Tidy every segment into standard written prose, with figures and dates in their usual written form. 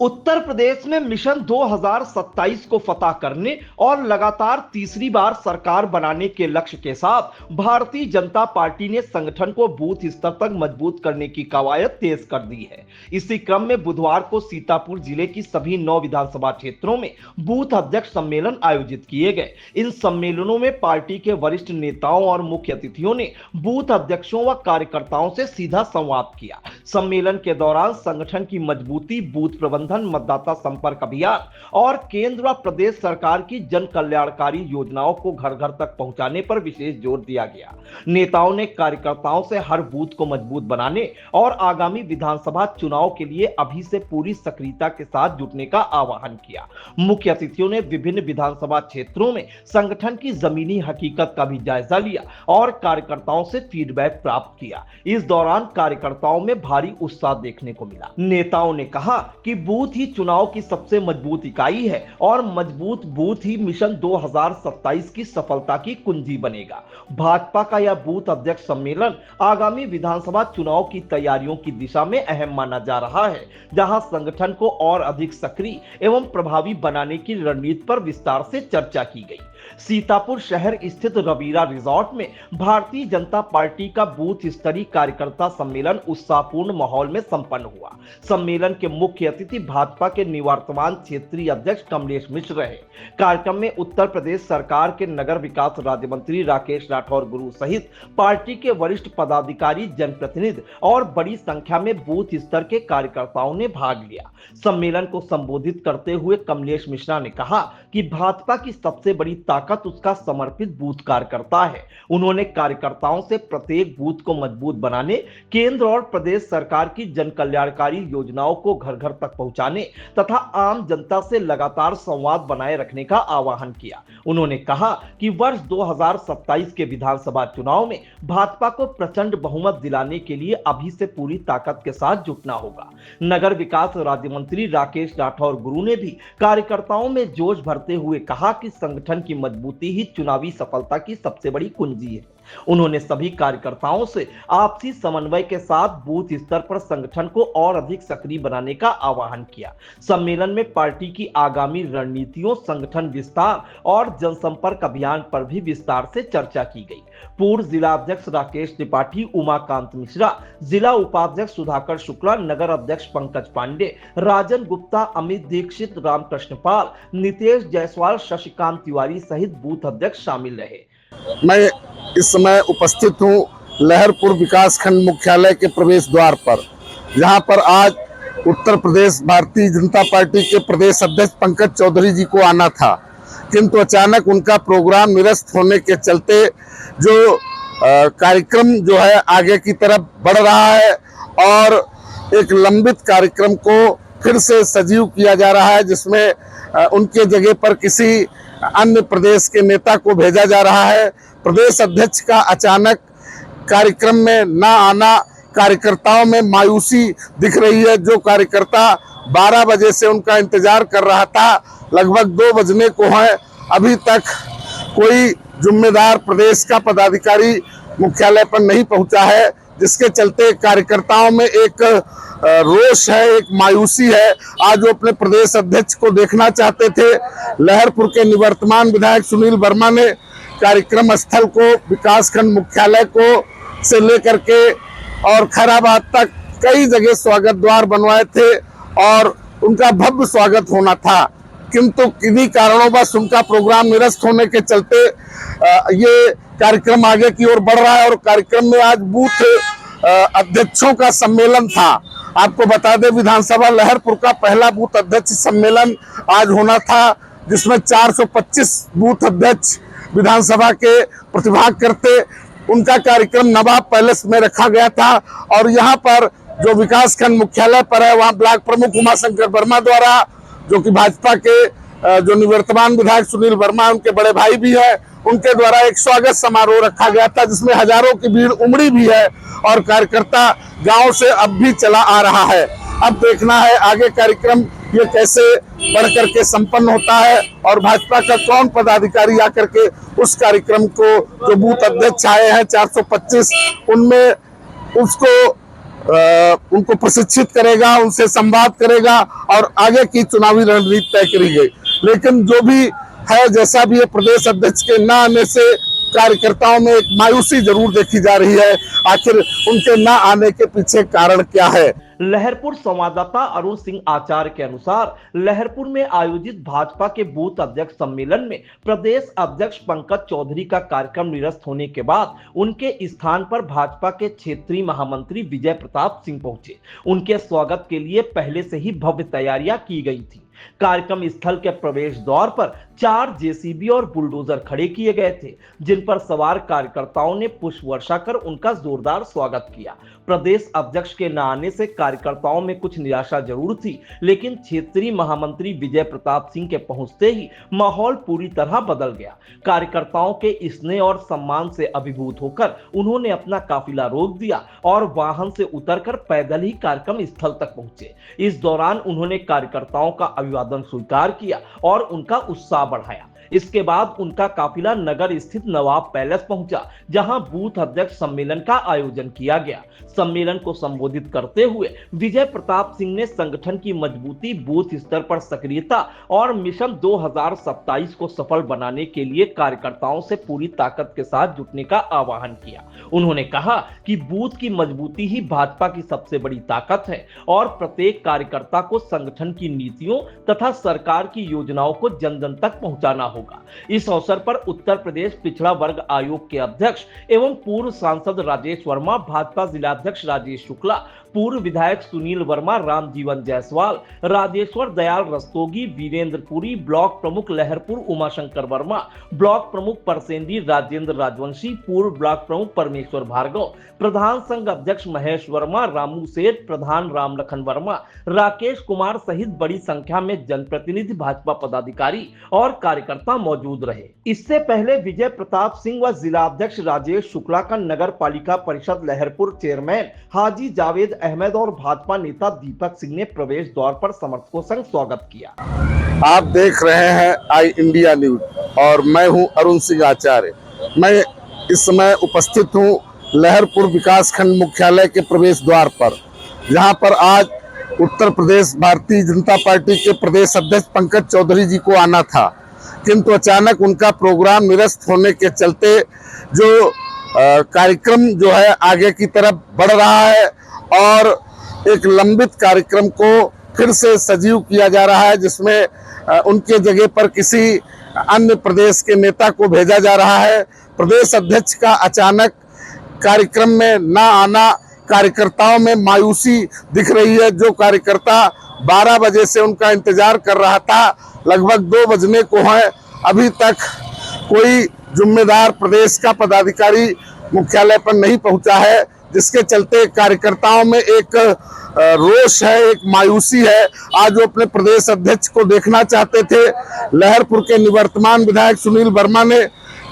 उत्तर प्रदेश में मिशन 2027 को फतह करने और लगातार तीसरी बार सरकार बनाने के लक्ष्य के साथ भारतीय जनता पार्टी ने संगठन को बूथ स्तर तक मजबूत करने की कवायद तेज कर दी है। इसी क्रम में बुधवार को सीतापुर जिले की सभी 9 विधानसभा क्षेत्रों में बूथ अध्यक्ष सम्मेलन आयोजित किए गए। इन सम्मेलनों में पार्टी के वरिष्ठ नेताओं और मुख्य अतिथियों ने बूथ अध्यक्षों व कार्यकर्ताओं से सीधा संवाद किया। सम्मेलन के दौरान संगठन की मजबूती, बूथ प्रबंधन, मतदाता संपर्क अभियान और केंद्र व प्रदेश सरकार की जन कल्याणकारी योजनाओं को घर घर तक पहुंचाने पर विशेष जोर दिया गया। नेताओं ने कार्यकर्ताओं से हर बूथ को मजबूत बनाने और आगामी विधानसभा चुनाव के लिए अभी से पूरी सक्रियता के साथ जुटने का आह्वान किया। मुख्य अतिथियों ने विभिन्न विधानसभा क्षेत्रों में संगठन की जमीनी हकीकत का भी जायजा लिया और कार्यकर्ताओं से फीडबैक प्राप्त किया। इस दौरान कार्यकर्ताओं में भारी उत्साह देखने को मिला। नेताओं ने कहा कि बूथ ही चुनाव की सबसे मजबूत इकाई है और मजबूत बूथ ही मिशन 2027 की सफलता की कुंजी बनेगा। भाजपा का यह बूथ अध्यक्ष सम्मेलन आगामी विधानसभा चुनाव की तैयारियों की दिशा में अहम माना जा रहा है, जहां संगठन को और अधिक सक्रिय एवं प्रभावी बनाने की रणनीति पर विस्तार से चर्चा की गई। सीतापुर शहर स्थित रवीरा रिजॉर्ट में भारतीय जनता पार्टी का बूथ स्तरीय कार्यकर्ता सम्मेलन उत्साहपूर्ण माहौल में संपन्न हुआ। सम्मेलन के मुख्य अतिथि भाजपा के निवर्तमान क्षेत्रीय अध्यक्ष कमलेश मिश्र रहे। कार्यक्रम में उत्तर प्रदेश सरकार के नगर विकास राज्य मंत्री राकेश राठौर गुरु सहित पार्टी के वरिष्ठ पदाधिकारी, जनप्रतिनिधि और बड़ी संख्या में बूथ स्तर के कार्यकर्ताओं ने भाग लिया। सम्मेलन को संबोधित करते हुए कमलेश मिश्रा ने कहा कि भाजपा की सबसे बड़ी ताकत उसका समर्पित बूथ कार्यकर्ता है। उन्होंने कार्यकर्ताओं से प्रत्येक बूथ को मजबूत बनाने, केंद्र और प्रदेश सरकार की जन कल्याणकारी योजनाओं को घर घर तक पहुंचाने तथा आम जनता से लगातार संवाद बनाए रखने का आह्वान किया। उन्होंने कहा कि वर्ष 2027 के विधानसभा चुनाव में भाजपा को प्रचंड बहुमत दिलाने के लिए अभी से पूरी ताकत के साथ जुटना होगा। नगर विकास राज्य मंत्री राकेश राठौर गुरु ने भी कार्यकर्ताओं में जोश भरते हुए कहा कि संगठन की मजबूती ही चुनावी सफलता की सबसे बड़ी कुंजी है। उन्होंने सभी कार्यकर्ताओं से आपसी समन्वय के साथ बूथ स्तर पर संगठन को और अधिक सक्रिय बनाने का आह्वान किया। सम्मेलन में पार्टी की आगामी रणनीतियों, संगठन विस्तार और जनसंपर्क अभियान पर भी विस्तार से चर्चा की गई। पूर्व जिला अध्यक्ष राकेश त्रिपाठी, उमाकांत मिश्रा, जिला उपाध्यक्ष सुधाकर शुक्ला, नगर अध्यक्ष पंकज पांडे, राजन गुप्ता, अमित दीक्षित, रामकृष्ण पाल, नितेश जायसवाल, शशिकांत तिवारी सहित बूथ अध्यक्ष शामिल रहे। मैं इस समय उपस्थित हूँ लहरपुर विकासखंड मुख्यालय के प्रवेश द्वार पर, जहां पर आज उत्तर प्रदेश भारतीय जनता पार्टी के प्रदेश अध्यक्ष पंकज चौधरी जी को आना था, किंतु अचानक उनका प्रोग्राम निरस्त होने के चलते जो कार्यक्रम जो है आगे की तरफ बढ़ रहा है और एक लंबित कार्यक्रम को फिर से सजीव किया जा रहा है, जिसमें उनके जगह पर किसी अन्य प्रदेश के नेता को भेजा जा रहा है। प्रदेश अध्यक्ष का अचानक कार्यक्रम में न आना कार्यकर्ताओं में मायूसी दिख रही है। जो कार्यकर्ता 12 बजे से उनका इंतजार कर रहा था, लगभग 2 बजने को है, अभी तक कोई जिम्मेदार प्रदेश का पदाधिकारी मुख्यालय पर नहीं पहुंचा है, जिसके चलते कार्यकर्ताओं में एक रोष है, एक मायूसी है। आज वो अपने प्रदेश अध्यक्ष को देखना चाहते थे। लहरपुर के निवर्तमान विधायक सुनील वर्मा ने कार्यक्रम स्थल को विकासखंड मुख्यालय को से लेकर के और खैराबाद तक कई जगह स्वागत द्वार बनवाए थे और उनका भव्य स्वागत होना था, किंतु किन्हीं कारणों उनका प्रोग्राम निरस्त होने के चलते ये कार्यक्रम आगे की ओर बढ़ रहा है। और कार्यक्रम में आज बूथ अध्यक्षों का सम्मेलन था। आपको बता दें, विधानसभा लहरपुर का पहला बूथ अध्यक्ष सम्मेलन आज होना था, जिसमें 425 बूथ अध्यक्ष विधानसभा के प्रतिभाग करते। उनका कार्यक्रम नवाब पैलेस में रखा गया था और यहाँ पर जो विकासखंड मुख्यालय पर है, वहाँ ब्लॉक प्रमुख उमाशंकर वर्मा द्वारा, जो कि भाजपा के जो निवर्तमान विधायक सुनील वर्मा उनके बड़े भाई भी है, उनके द्वारा एक स्वागत समारोह रखा गया था, जिसमें हजारों की भीड़ उमड़ी भी है और कार्यकर्ता गांव से अब भी चला आ रहा है। अब देखना है आगे कार्यक्रम ये कैसे बढ़ करके संपन्न होता है और भाजपा का कौन पदाधिकारी आकर के उस कार्यक्रम को, जो बूथ अध्यक्ष आए हैं 425, उनमें उसको उनको प्रशिक्षित करेगा, उनसे संवाद करेगा और आगे की चुनावी रणनीति तय करी गई। लेकिन जो भी है, जैसा भी है, प्रदेश अध्यक्ष के न आने से कार्यकर्ताओं में एक मायूसी जरूर देखी जा रही है। आखिर उनके न आने के पीछे कारण क्या है? लहरपुर संवाददाता अरुण सिंह आचार्य के अनुसार लहरपुर में आयोजित भाजपा के बूथ अध्यक्ष सम्मेलन में प्रदेश अध्यक्ष पंकज चौधरी का कार्यक्रम निरस्त होने के बाद उनके स्थान पर भाजपा के क्षेत्रीय महामंत्री विजय प्रताप सिंह पहुंचे। उनके स्वागत के लिए पहले से ही भव्य तैयारियां की गई थी। कार्यक्रम स्थल के प्रवेश द्वार पर 4 जेसीबी और बुलडोजर खड़े किए गए थे, जिन पर सवार कार्यकर्ताओं ने पुष्प वर्षा कर उनका जोरदार स्वागत किया। प्रदेश अध्यक्ष के न आने से कार्यकर्ताओं में कुछ निराशा जरूर थी, लेकिन क्षेत्रीय महामंत्री विजय प्रताप सिंह के पहुंचते ही माहौल पूरी तरह बदल गया। कार्यकर्ताओं के स्नेह और सम्मान से अभिभूत होकर उन्होंने अपना काफिला रोक दिया और वाहन से उतरकर पैदल ही कार्यक्रम स्थल तक पहुंचे। इस दौरान उन्होंने कार्यकर्ताओं का अभिवादन स्वीकार किया और उनका उत्साह बढ़ाया। इसके बाद उनका काफिला नगर स्थित नवाब पैलेस पहुंचा, जहां बूथ अध्यक्ष सम्मेलन का आयोजन किया गया। सम्मेलन को संबोधित करते हुए विजय प्रताप सिंह ने संगठन की मजबूती, बूथ स्तर पर सक्रियता और मिशन 2027 को सफल बनाने के लिए कार्यकर्ताओं से पूरी ताकत के साथ जुटने का आह्वान किया। उन्होंने कहा कि बूथ की मजबूती ही भाजपा की सबसे बड़ी ताकत है और प्रत्येक कार्यकर्ता को संगठन की नीतियों तथा सरकार की योजनाओं को जन जन तक पहुंचाना होगा। इस अवसर पर उत्तर प्रदेश पिछड़ा वर्ग आयोग के अध्यक्ष एवं पूर्व सांसद राजेश वर्मा, भाजपा जिलाध्यक्ष राजेश शुक्ला, पूर्व विधायक सुनील वर्मा, रामजीवन जायसवाल, राजेश्वर दयाल रस्तोगी, वीरेंद्र पुरी, ब्लॉक प्रमुख लहरपुर उमाशंकर वर्मा, ब्लॉक प्रमुख परसेंडी राजेंद्र राजवंशी, पूर्व ब्लॉक प्रमुख परमेश्वर भार्गव, प्रधान संघ अध्यक्ष महेश वर्मा, रामू सेठ, प्रधान रामलखन वर्मा, राकेश कुमार सहित बड़ी संख्या में जनप्रतिनिधि, भाजपा पदाधिकारी और कार्यकर्ता मौजूद रहे। इससे पहले विजय प्रताप सिंह व जिलाध्यक्ष राजेश शुक्ला का नगर पालिका परिषद लहरपुर चेयरमैन हाजी जावेद अहमद और भाजपा नेता दीपक सिंह ने प्रवेश द्वार पर समर्थकों संग स्वागत किया। आप देख रहे हैं आई इंडिया न्यूज और मैं हूं अरुण सिंह आचार्य। मैं इस समय उपस्थित हूं लहरपुर विकासखंड मुख्यालय के प्रवेश द्वार पर, जहां पर आज उत्तर प्रदेश भारतीय जनता पार्टी के प्रदेश अध्यक्ष पंकज चौधरी जी को आना था, किंतु अचानक उनका प्रोग्राम निरस्त होने के चलते जो कार्यक्रम जो है आगे की तरफ बढ़ रहा है और एक लंबित कार्यक्रम को फिर से सजीव किया जा रहा है, जिसमें उनके जगह पर किसी अन्य प्रदेश के नेता को भेजा जा रहा है। प्रदेश अध्यक्ष का अचानक कार्यक्रम में न आना कार्यकर्ताओं में मायूसी दिख रही है। जो कार्यकर्ता 12 बजे से उनका इंतजार कर रहा था, लगभग 2 बजने को है, अभी तक कोई जिम्मेदार प्रदेश का पदाधिकारी मुख्यालय पर नहीं पहुंचा है, जिसके चलते कार्यकर्ताओं में एक रोष है, एक मायूसी है। आज वो अपने प्रदेश अध्यक्ष को देखना चाहते थे। लहरपुर के निवर्तमान विधायक सुनील वर्मा ने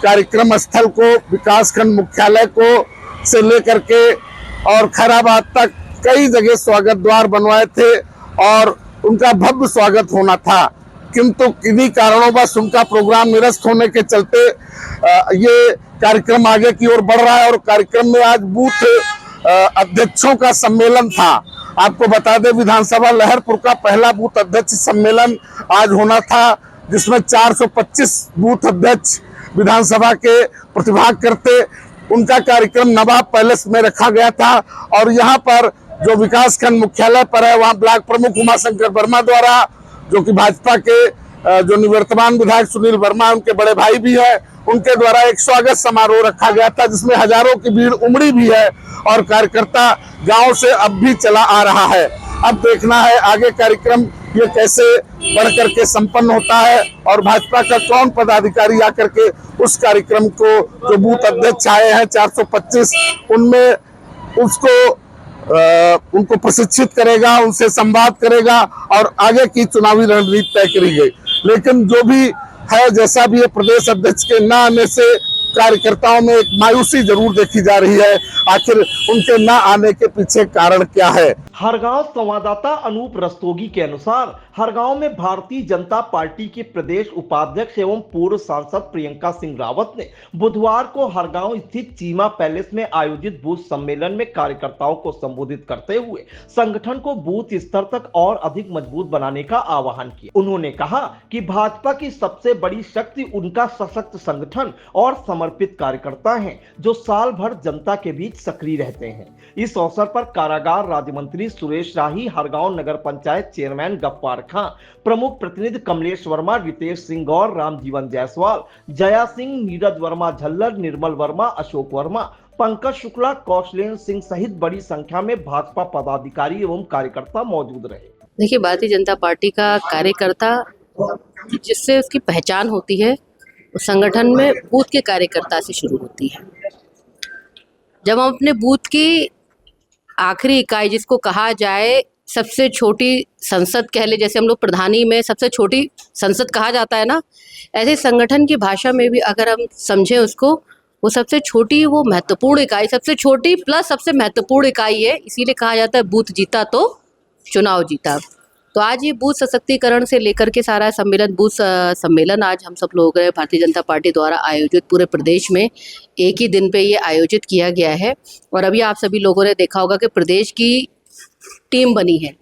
कार्यक्रम स्थल को, विकासखंड मुख्यालय को से लेकर के और खैराबाद तक कई जगह स्वागत द्वार बनवाए थे और उनका भव्य स्वागत होना था, किंतु किन्हीं कारणोंवश उनका प्रोग्राम निरस्त होने के चलते ये कार्यक्रम आगे की ओर बढ़ रहा है। और कार्यक्रम में आज बूथ अध्यक्षों का सम्मेलन था। आपको बता दें, विधानसभा लहरपुर का पहला बूथ अध्यक्ष सम्मेलन आज होना था, जिसमें 425 बूथ अध्यक्ष विधानसभा के प्रतिभाग करते। उनका कार्यक्रम नवाब पैलेस में रखा गया था और यहाँ पर जो विकासखंड मुख्यालय पर है, वहाँ ब्लॉक प्रमुख उमाशंकर वर्मा द्वारा, जो कि भाजपा के जो निवर्तमान विधायक सुनील वर्मा उनके बड़े भाई भी है, उनके द्वारा एक स्वागत समारोह रखा गया था, जिसमें हजारों की भीड़ उमड़ी भी है और कार्यकर्ता गांव से अब भी चला आ रहा है। अब देखना है आगे कार्यक्रम ये कैसे बढ़कर के संपन्न होता है और भाजपा का कौन पदाधिकारी आकर के उस कार्यक्रम को, जो बूथ अध्यक्ष आए हैं 425, उनमें उनको प्रशिक्षित करेगा, उनसे संवाद करेगा और आगे की चुनावी रणनीति तय करी गई। लेकिन जो भी है, जैसा भी है, प्रदेश अध्यक्ष के न आने से कार्यकर्ताओं में एक मायूसी जरूर देखी जा रही है। आखिर उनके न आने के पीछे कारण क्या है? हरगांव संवाददाता अनूप रस्तोगी के अनुसार हरगांव में भारतीय जनता पार्टी के प्रदेश उपाध्यक्ष एवं पूर्व सांसद प्रियंका सिंह रावत ने बुधवार को हरगांव स्थित चीमा पैलेस में आयोजित बूथ सम्मेलन में कार्यकर्ताओं को संबोधित करते हुए संगठन को बूथ स्तर तक और अधिक मजबूत बनाने का आह्वान किया। उन्होंने कहा कि भाजपा की सबसे बड़ी शक्ति उनका सशक्त संगठन और समर्पित कार्यकर्ता हैं, जो साल भर जनता के बीच सक्रिय रहते हैं। इस अवसर पर कारागार राज्य मंत्री सुरेश राही, हरगांव नगर पंचायत चेयरमैन गफ्फार खां, प्रमुख प्रतिनिधि कमलेश वर्मा, रितेश सिंह गौर, रामजीवन जायसवाल, जया सिंह, नीरज वर्मा झल्लर, निर्मल वर्मा, अशोक वर्मा, पंकज शुक्ला, कौशलेन सिंह सहित बड़ी संख्या में भाजपा पदाधिकारी एवं कार्यकर्ता मौजूद रहे। देखिए, भारतीय जनता पार्टी का कार्यकर्ता जिससे उसकी पहचान होती है, उस संगठन में बूथ के कार्यकर्ता से शुरू होती है। जब हम अपने बूथ की आखिरी इकाई, जिसको कहा जाए सबसे छोटी संसद कह ले, जैसे हम लोग प्रधानी में सबसे छोटी संसद कहा जाता है ना, ऐसे संगठन की भाषा में भी अगर हम समझें उसको, वो सबसे छोटी, वो महत्वपूर्ण इकाई, सबसे छोटी प्लस सबसे महत्वपूर्ण इकाई है। इसीलिए कहा जाता है बूथ जीता तो चुनाव जीता। तो आज ये बूथ सशक्तिकरण से लेकर के सारा सम्मेलन, बूथ सम्मेलन आज हम सब लोग भारतीय जनता पार्टी द्वारा आयोजित पूरे प्रदेश में एक ही दिन पे ये आयोजित किया गया है। और अभी आप सभी लोगों ने देखा होगा कि प्रदेश की टीम बनी है।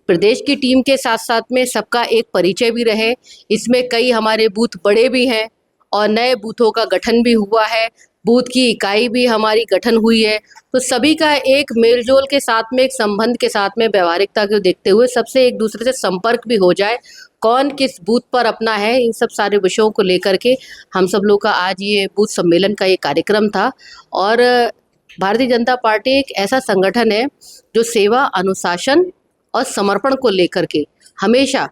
प्रदेश की टीम के साथ साथ में सबका एक परिचय भी रहे। इसमें कई हमारे बूथ बड़े भी हैं और नए बूथों का गठन भी हुआ है, बूथ की इकाई भी हमारी गठन हुई है। तो सभी का एक मेलजोल के साथ में, एक संबंध के साथ में, व्यवहारिकता को देखते हुए सबसे एक दूसरे से संपर्क भी हो जाए, कौन किस बूथ पर अपना है, इन सब सारे विषयों को लेकर के हम सब लोग का आज ये बूथ सम्मेलन का ये कार्यक्रम था। और भारतीय जनता पार्टी एक ऐसा संगठन है जो सेवा, अनुशासन और समर्पण को लेकर के हमेशा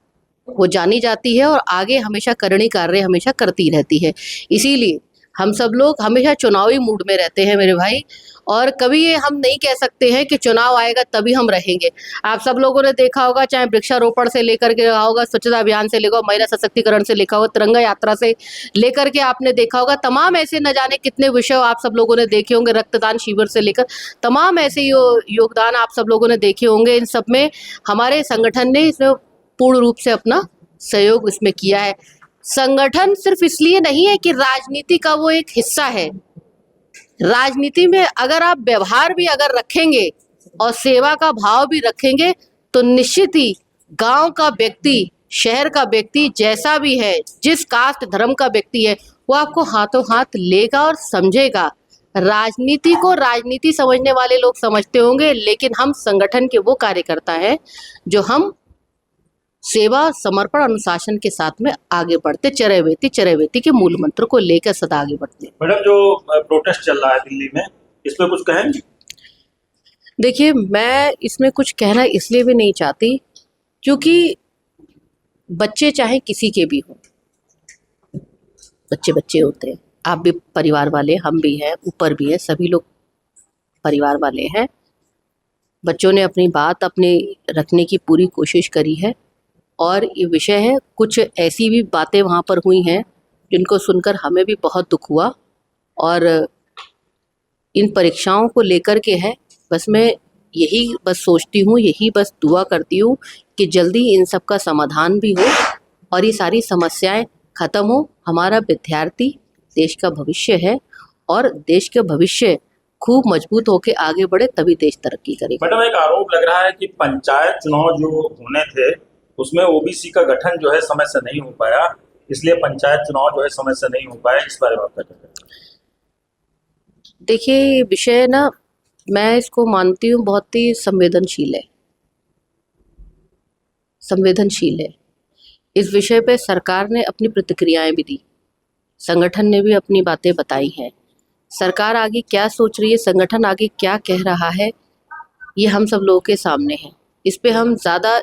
वो जानी जाती है और आगे हमेशा करनी कार्य हमेशा करती रहती है। इसीलिए हम सब लोग हमेशा चुनावी मूड में रहते हैं मेरे भाई, और कभी ये हम नहीं कह सकते हैं कि चुनाव आएगा तभी हम रहेंगे। आप सब लोगों ने देखा होगा, चाहे वृक्षारोपण से लेकर के रहा होगा, स्वच्छता अभियान से लेकर महिला सशक्तिकरण से लेकर होगा, तिरंगा यात्रा से लेकर के आपने देखा होगा, तमाम ऐसे न जाने कितने विषय आप सब लोगों ने देखे होंगे, रक्तदान शिविर से लेकर तमाम ऐसे योगदान आप सब लोगों ने देखे होंगे। इन सब में हमारे संगठन ने इसमें पूर्ण रूप से अपना सहयोग इसमें किया है। संगठन सिर्फ इसलिए नहीं है कि राजनीति का वो एक हिस्सा है। राजनीति में अगर आप व्यवहार भी अगर रखेंगे और सेवा का भाव भी रखेंगे तो निश्चित ही गांव का व्यक्ति, शहर का व्यक्ति, जैसा भी है, जिस कास्ट धर्म का व्यक्ति है, वो आपको हाथों हाथ लेगा और समझेगा। राजनीति को राजनीति समझने वाले लोग समझते होंगे, लेकिन हम संगठन के वो कार्यकर्ता हैं जो हम सेवा, समर्पण, अनुशासन के साथ में आगे बढ़ते, चरैवेति के मूल मंत्र को लेकर सदा आगे बढ़ते। मैडम, जो प्रोटेस्ट चल रहा है दिल्ली में, इस पे कुछ कहेंगे? देखिए, मैं इसमें कुछ कहना इसलिए भी नहीं चाहती क्योंकि बच्चे चाहे किसी के भी हों, बच्चे बच्चे होते हैं। आप भी परिवार वाले, हम भी हैं, ऊपर भी हैं, सभी लोग परिवार वाले हैं। बच्चों ने अपनी बात अपने रखने की पूरी कोशिश करी है और ये विषय है, कुछ ऐसी भी बातें वहाँ पर हुई हैं जिनको सुनकर हमें भी बहुत दुख हुआ। और इन परीक्षाओं को लेकर के है, बस मैं यही बस सोचती हूँ, यही बस दुआ करती हूँ कि जल्दी इन सब का समाधान भी हो और ये सारी समस्याएं ख़त्म हो। हमारा विद्यार्थी देश का भविष्य है और देश का भविष्य खूब मजबूत होकर आगे बढ़े, तभी देश तरक्की करेगा। मैडम, एक आरोप लग रहा है कि पंचायत चुनाव जो होने थे उसमें ओबीसी का गठन जो है समय से नहीं हो पाया, इसलिए पंचायत चुनाव जो है समय से नहीं हो पाया। इस बारे में आपका क्या कहना है? देखिए, ये विषय ना, मैं इसको मानती हूँ बहुत ही संवेदनशील है। इस विषय पे सरकार ने अपनी प्रतिक्रियाएं भी दी, संगठन ने भी अपनी बातें बताई हैं। सरकार आगे क्या सोच रही है, संगठन आगे क्या कह रहा है, ये हम सब लोगों के सामने है। इस पे हम ज़्यादा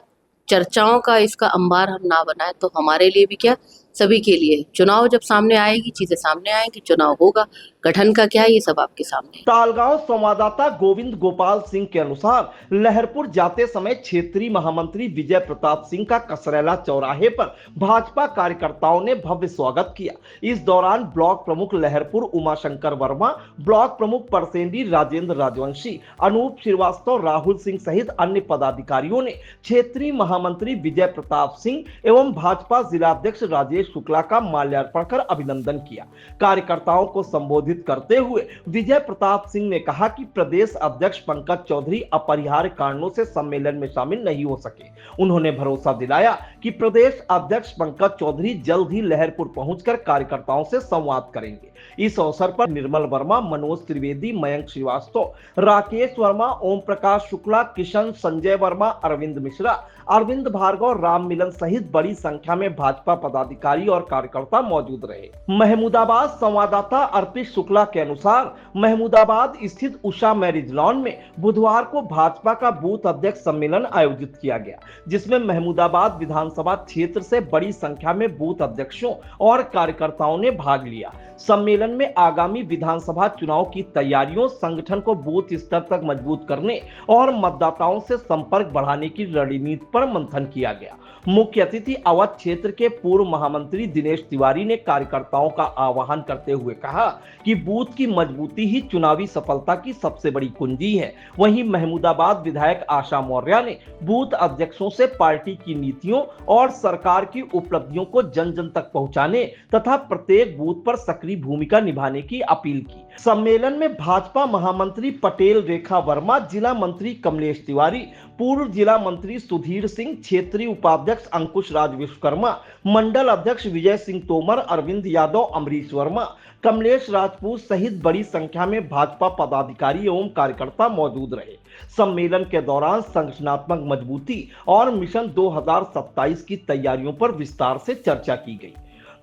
चर्चाओं का इसका अंबार हम ना बनाए तो हमारे लिए भी क्या, सभी के लिए। चुनाव जब सामने आएगी, चीजें सामने आएंगी, चुनाव होगा, गठन का क्या है ये सब आपके सामने है। तालगांव संवाददाता गोविंद गोपाल सिंह के अनुसार लहरपुर जाते समय क्षेत्रीय महामंत्री विजय प्रताप सिंह का कसरेला चौराहे पर भाजपा कार्यकर्ताओं ने भव्य स्वागत किया। इस दौरान ब्लॉक प्रमुख लहरपुर उमाशंकर वर्मा, ब्लॉक प्रमुख परसेंडी राजेंद्र राजवंशी, अनूप श्रीवास्तव, राहुल सिंह सहित अन्य पदाधिकारियों ने क्षेत्रीय महामंत्री विजय प्रताप सिंह एवं भाजपा जिलाध्यक्ष राजेश शुक्ला का माल्यार्पण कर अभिनंदन किया। कार्यकर्ताओं को संबोधित करते हुए विजय प्रताप सिंह ने कहा कि प्रदेश अध्यक्ष पंकज चौधरी अपरिहार्य कारणों से सम्मेलन में शामिल नहीं हो सके। उन्होंने भरोसा दिलाया कि प्रदेश अध्यक्ष पंकज चौधरी जल्द ही लहरपुर पहुंचकर कार्यकर्ताओं से संवाद करेंगे। इस अवसर पर निर्मल वर्मा, मनोज त्रिवेदी, मयंक श्रीवास्तव, राकेश वर्मा, ओम प्रकाश शुक्ला, किशन, संजय वर्मा, अरविंद मिश्रा, अरविंद भार्गव, राम मिलन सहित बड़ी संख्या में भाजपा पदाधिकारी और कार्यकर्ता मौजूद रहे। महमूदाबाद संवाददाता अर्पित शुक्ला के अनुसार महमूदाबाद स्थित उषा मैरिज लॉन में बुधवार को भाजपा का बूथ अध्यक्ष सम्मेलन आयोजित किया गया, जिसमें महमूदाबाद विधानसभा क्षेत्र से बड़ी संख्या में बूथ अध्यक्षों और कार्यकर्ताओं ने भाग लिया। सम्मेलन में आगामी विधानसभा चुनाव की तैयारियों, संगठन को बूथ स्तर तक मजबूत करने और मतदाताओं से संपर्क बढ़ाने की रणनीति पर मंथन किया गया। मुख्य अतिथि अवध क्षेत्र के पूर्व महामंत्री दिनेश तिवारी ने कार्यकर्ताओं का आह्वान करते हुए कहा कि बूथ की मजबूती ही चुनावी सफलता की सबसे बड़ी कुंजी है। वहीं महमूदाबाद विधायक आशा मौर्य ने बूथ अध्यक्षों से पार्टी की नीतियों और सरकार की उपलब्धियों को जन जन तक पहुंचाने तथा प्रत्येक बूथ पर सक्रिय भूमिका निभाने की अपील की। सम्मेलन में भाजपा महामंत्री पटेल रेखा वर्मा, जिला मंत्री कमलेश तिवारी, पूर्व जिला मंत्री सुधीर सिंह, क्षेत्रीय उपाध्यक्ष अंकुश राज विश्वकर्मा, मंडल अध्यक्ष विजय सिंह तोमर, अरविंद यादव, अमरीश वर्मा, कमलेश राजपूत सहित बड़ी संख्या में भाजपा पदाधिकारी एवं कार्यकर्ता मौजूद रहे। सम्मेलन के दौरान संगठनात्मक मजबूती और मिशन 2027 की तैयारियों पर विस्तार से चर्चा की गई।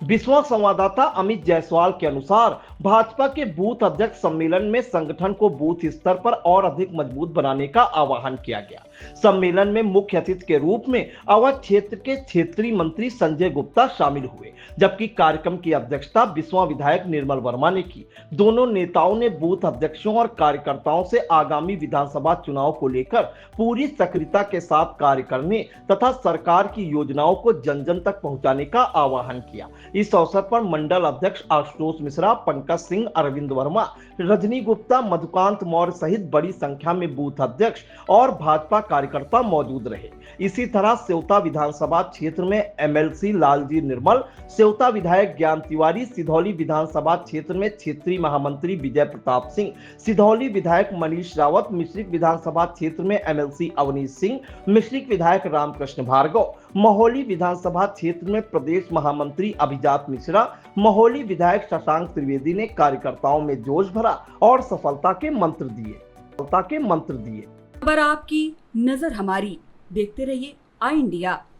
विश्व संवाददाता अमित जायसवाल के अनुसार भाजपा के बूथ अध्यक्ष सम्मेलन में संगठन को बूथ स्तर पर और अधिक मजबूत बनाने का आह्वान किया गया। सम्मेलन में मुख्य अतिथि के रूप में अवध क्षेत्र के क्षेत्रीय मंत्री संजय गुप्ता शामिल हुए, जबकि कार्यक्रम की अध्यक्षता विश्व विधायक निर्मल वर्मा ने की। दोनों नेताओं ने बूथ अध्यक्षों और कार्यकर्ताओं से आगामी विधानसभा चुनाव को लेकर पूरी सक्रियता के साथ कार्य करने तथा सरकार की योजनाओं को जन जन तक पहुंचाने का आह्वान किया। इस अवसर पर मंडल अध्यक्ष आशुतोष मिश्रा, पंकज सिंह, अरविंद वर्मा, रजनी गुप्ता, मधुकांत मौर्य सहित बड़ी संख्या में बूथ अध्यक्ष और भाजपा कार्यकर्ता मौजूद रहे। इसी तरह सेवता विधानसभा क्षेत्र में एमएलसी लालजी निर्मल, सेवता विधायक ज्ञान तिवारी, सिधौली विधानसभा क्षेत्र में क्षेत्रीय महामंत्री विजय प्रताप सिंह, सिधौली विधायक मनीष रावत, मिश्रिक विधानसभा क्षेत्र में एमएलसी अवनीश सिंह, मिश्रिक विधायक रामकृष्ण भार्गव, महोली विधानसभा क्षेत्र में प्रदेश महामंत्री अभिजात मिश्रा, महोली विधायक शशांक त्रिवेदी ने कार्यकर्ताओं में जोश भरा और सफलता के मंत्र दिए। खबर आपकी, नजर हमारी। देखते रहिए आई इंडिया।